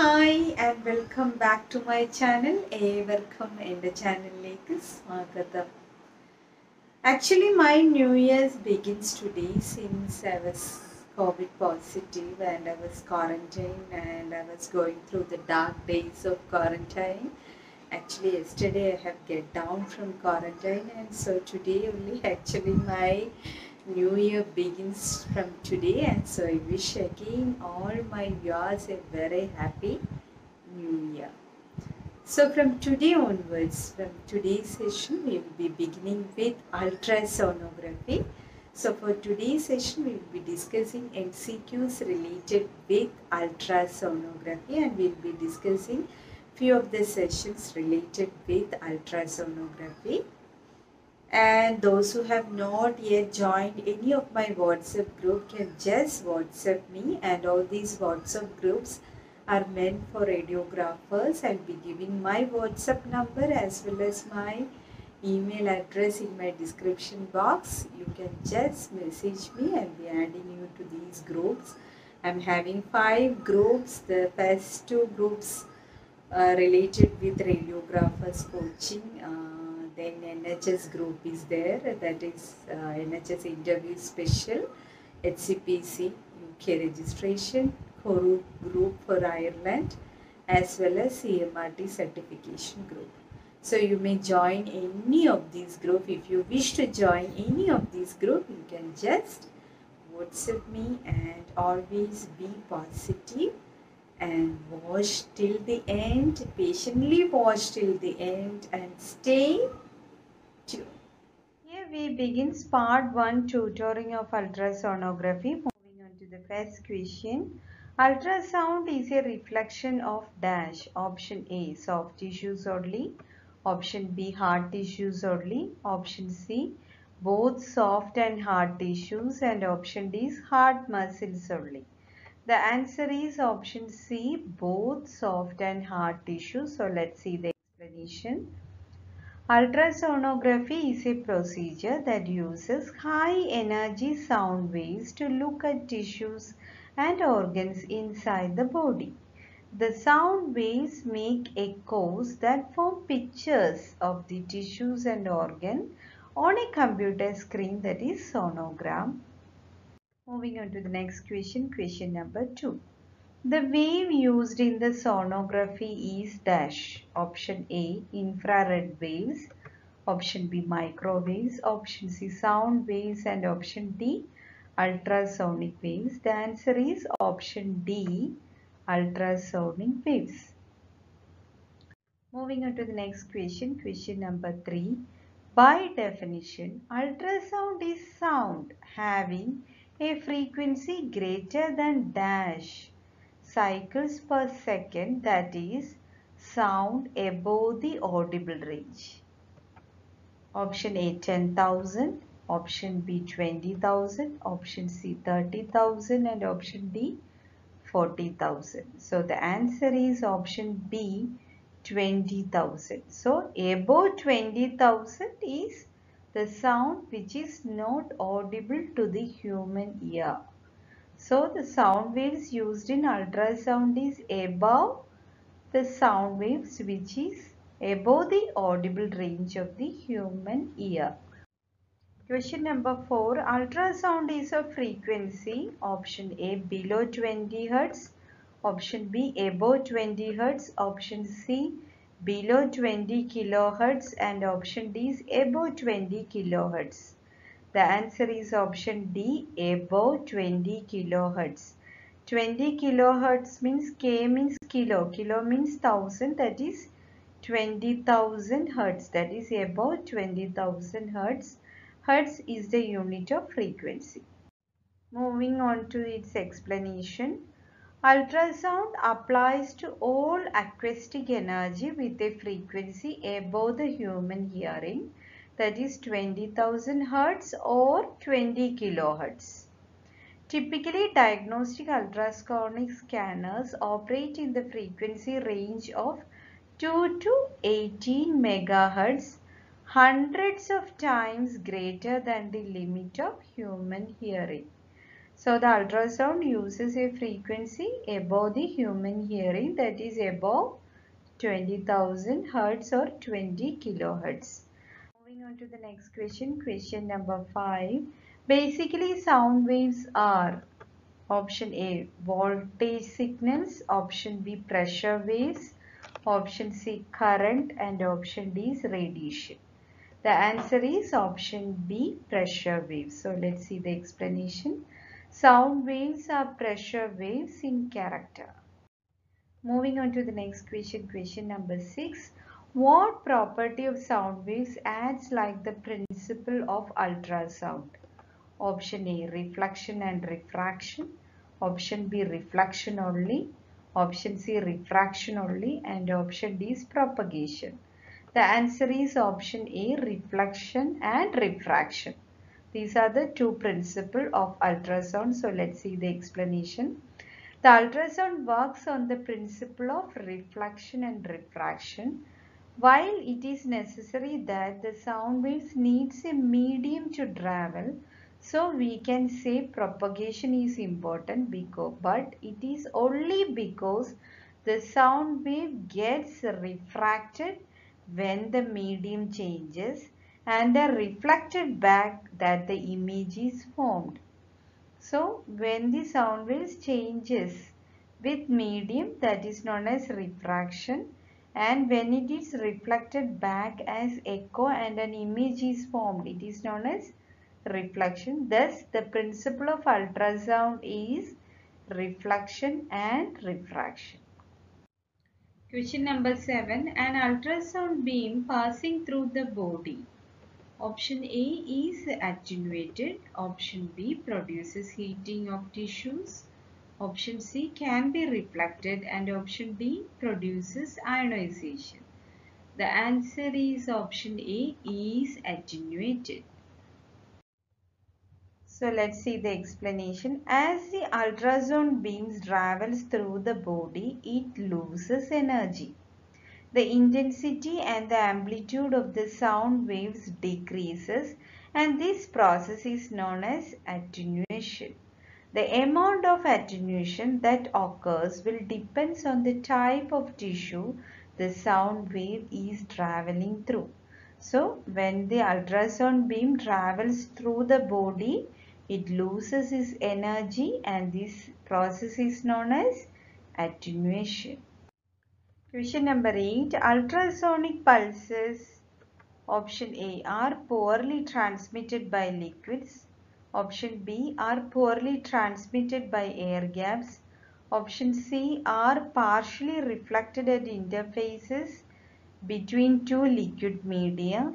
Hi and welcome back to my channel. Welcome എൻ്റെ ചാനലിലേക്ക് സ്വാഗതം. Actually, my New Year's begins today since I was COVID positive and I was quarantined and I was going through the dark days of quarantine. Actually, yesterday I have get down from quarantine and so today only actually my New Year begins from today, and so I wish again all my viewers a very happy New Year. So from today onwards, from today's session, we will be beginning with ultrasonography. So for today's session, we will be discussing MCQs related with ultrasonography, and we will be discussing few of the sessions related with ultrasonography. And those who have not yet joined any of my WhatsApp group can just WhatsApp me, and all these WhatsApp groups are meant for radiographers. I'll be giving my WhatsApp number as well as my email address in my description box. You can just message me. I'll be adding you to these groups. I'm having 5 groups. The first 2 groups related with radiographers coaching. Then NHS group is there, that is NHS interview special, HCPC UK registration, group for Ireland, as well as CMRT certification group. So you may join any of these group. If you wish to join any of these group, you can just WhatsApp me, and always be positive and watch till the end. Patiently watch till the end and stay tuned. Here we begin part 1 tutoring of ultrasonography. Moving on to the first question. Ultrasound is a reflection of dash. Option A, soft tissues only. Option B, hard tissues only. Option C, both soft and hard tissues. And option D is hard muscles only. The answer is option C, both soft and hard tissues. So let's see the explanation. Ultrasonography is a procedure that uses high energy sound waves to look at tissues and organs inside the body. The sound waves make echoes that form pictures of the tissues and organ on a computer screen, that is sonogram. Moving on to the next question, question number 2. The wave used in the sonography is dash. Option A, infrared waves. Option B, microwaves. Option C, sound waves. And option D, ultrasonic waves. The answer is option D, ultrasonic waves. Moving on to the next question, question number 3. By definition, ultrasound is sound having a frequency greater than dash cycles per second, that is sound above the audible range. Option A, 10,000. Option B, 20,000. Option C, 30,000. And option D, 40,000. So the answer is option B, 20,000. So above 20,000 is the sound which is not audible to the human ear. So the sound waves used in ultrasound is above the sound waves which is above the audible range of the human ear. Question number 4. Ultrasound is of frequency. Option A, below 20 Hz. Option B, above 20 Hz. Option C, below 20 kilohertz. And option D is above 20 kilohertz. The answer is option D, above 20 kilohertz. 20 kilohertz means K means kilo. Kilo means 1000. That is 20,000 hertz. That is above 20,000 hertz. Hertz is the unit of frequency. Moving on to its explanation. Ultrasound applies to all acoustic energy with a frequency above the human hearing, that is 20,000 Hz or 20 kilohertz. Typically, diagnostic ultrasonic scanners operate in the frequency range of 2 to 18 megahertz, hundreds of times greater than the limit of human hearing. So the ultrasound uses a frequency above the human hearing, that is above 20,000 hertz or 20 kilohertz. Moving on to the next question, question number 5. Basically, sound waves are option A, voltage signals, option B, pressure waves, option C, current, and option D is radiation. The answer is option B, pressure waves. So let's see the explanation. Sound waves are pressure waves in character. Moving on to the next question, question number 6. What property of sound waves acts like the principle of ultrasound? Option A, reflection and refraction. Option B, reflection only. Option C, refraction only. And option D is propagation. The answer is option A, reflection and refraction. These are the two principles of ultrasound. So let's see the explanation. The ultrasound works on the principle of reflection and refraction. While it is necessary that the sound waves needs a medium to travel, so we can say propagation is important but it is only because the sound wave gets refracted when the medium changes and are reflected back that the image is formed. So when the sound waves changes with medium, that is known as refraction, and when it is reflected back as echo and an image is formed, it is known as reflection. Thus the principle of ultrasound is reflection and refraction. Question number 7. An ultrasound beam passing through the body. Option A is attenuated. Option B produces heating of tissues. Option C can be reflected, and option D produces ionization. The answer is option A is attenuated. So let's see the explanation. As the ultrasound beams travels through the body, it loses energy. The intensity and the amplitude of the sound waves decreases, and this process is known as attenuation. The amount of attenuation that occurs will depend on the type of tissue the sound wave is traveling through. So when the ultrasound beam travels through the body, it loses its energy, and this process is known as attenuation. Question number 8. Ultrasonic pulses, option A, are poorly transmitted by liquids. Option B, are poorly transmitted by air gaps. Option C, are partially reflected at interfaces between two liquid media.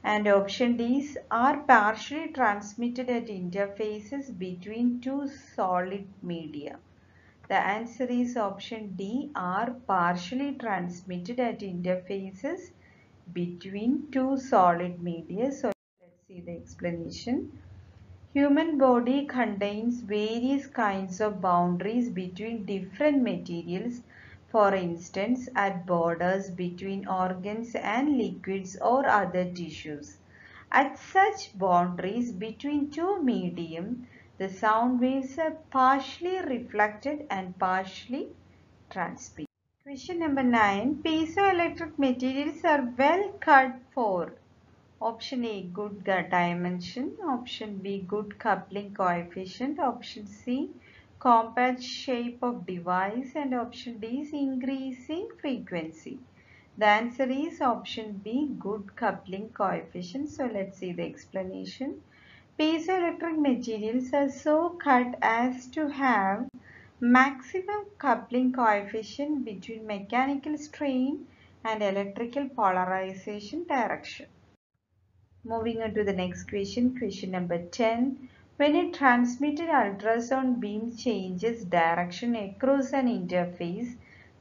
And option D is, are partially transmitted at interfaces between two solid media. The answer is option D, are partially transmitted at interfaces between two solid media. So let's see the explanation. Human body contains various kinds of boundaries between different materials. For instance, at borders between organs and liquids or other tissues. At such boundaries between two medium, the sound waves are partially reflected and partially transmitted. Question number 9. Piezoelectric materials are well cut for option A, good dimension, option B, good coupling coefficient, option C, compact shape of device, and option D is increasing frequency. The answer is option B, good coupling coefficient. So let's see the explanation. Piezoelectric materials are so cut as to have maximum coupling coefficient between mechanical strain and electrical polarization direction. Moving on to the next question, question number 10. When a transmitted ultrasound beam changes direction across an interface,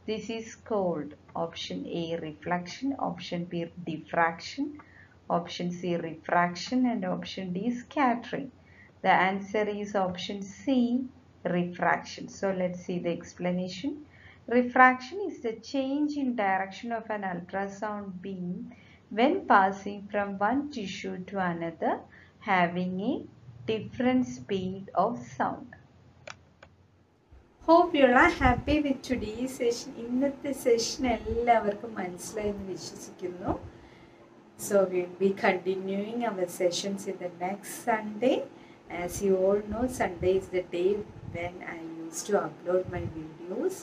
this is called option A, reflection, option B, diffraction, option C, refraction, and option D, scattering. The answer is option C, refraction. So let's see the explanation. Refraction is the change in direction of an ultrasound beam when passing from one tissue to another, having a different speed of sound. Hope you are happy with today's session. ഇന്നത്തെ session എല്ലാവർക്കും മനസ്സിലായെന്ന് വിശ്വസിക്കുന്നു. So we'll be continuing our sessions in the next Sunday. As you all know, Sunday is the day when I used to upload my videos.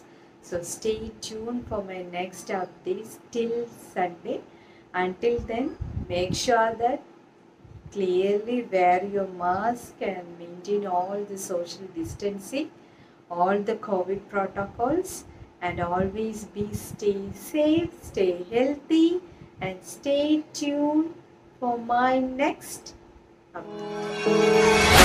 So stay tuned for my next updates till Sunday. Until then, make sure that clearly wear your mask and maintain all the social distancing, all the COVID protocols, and always stay safe, stay healthy, and stay tuned for my next update.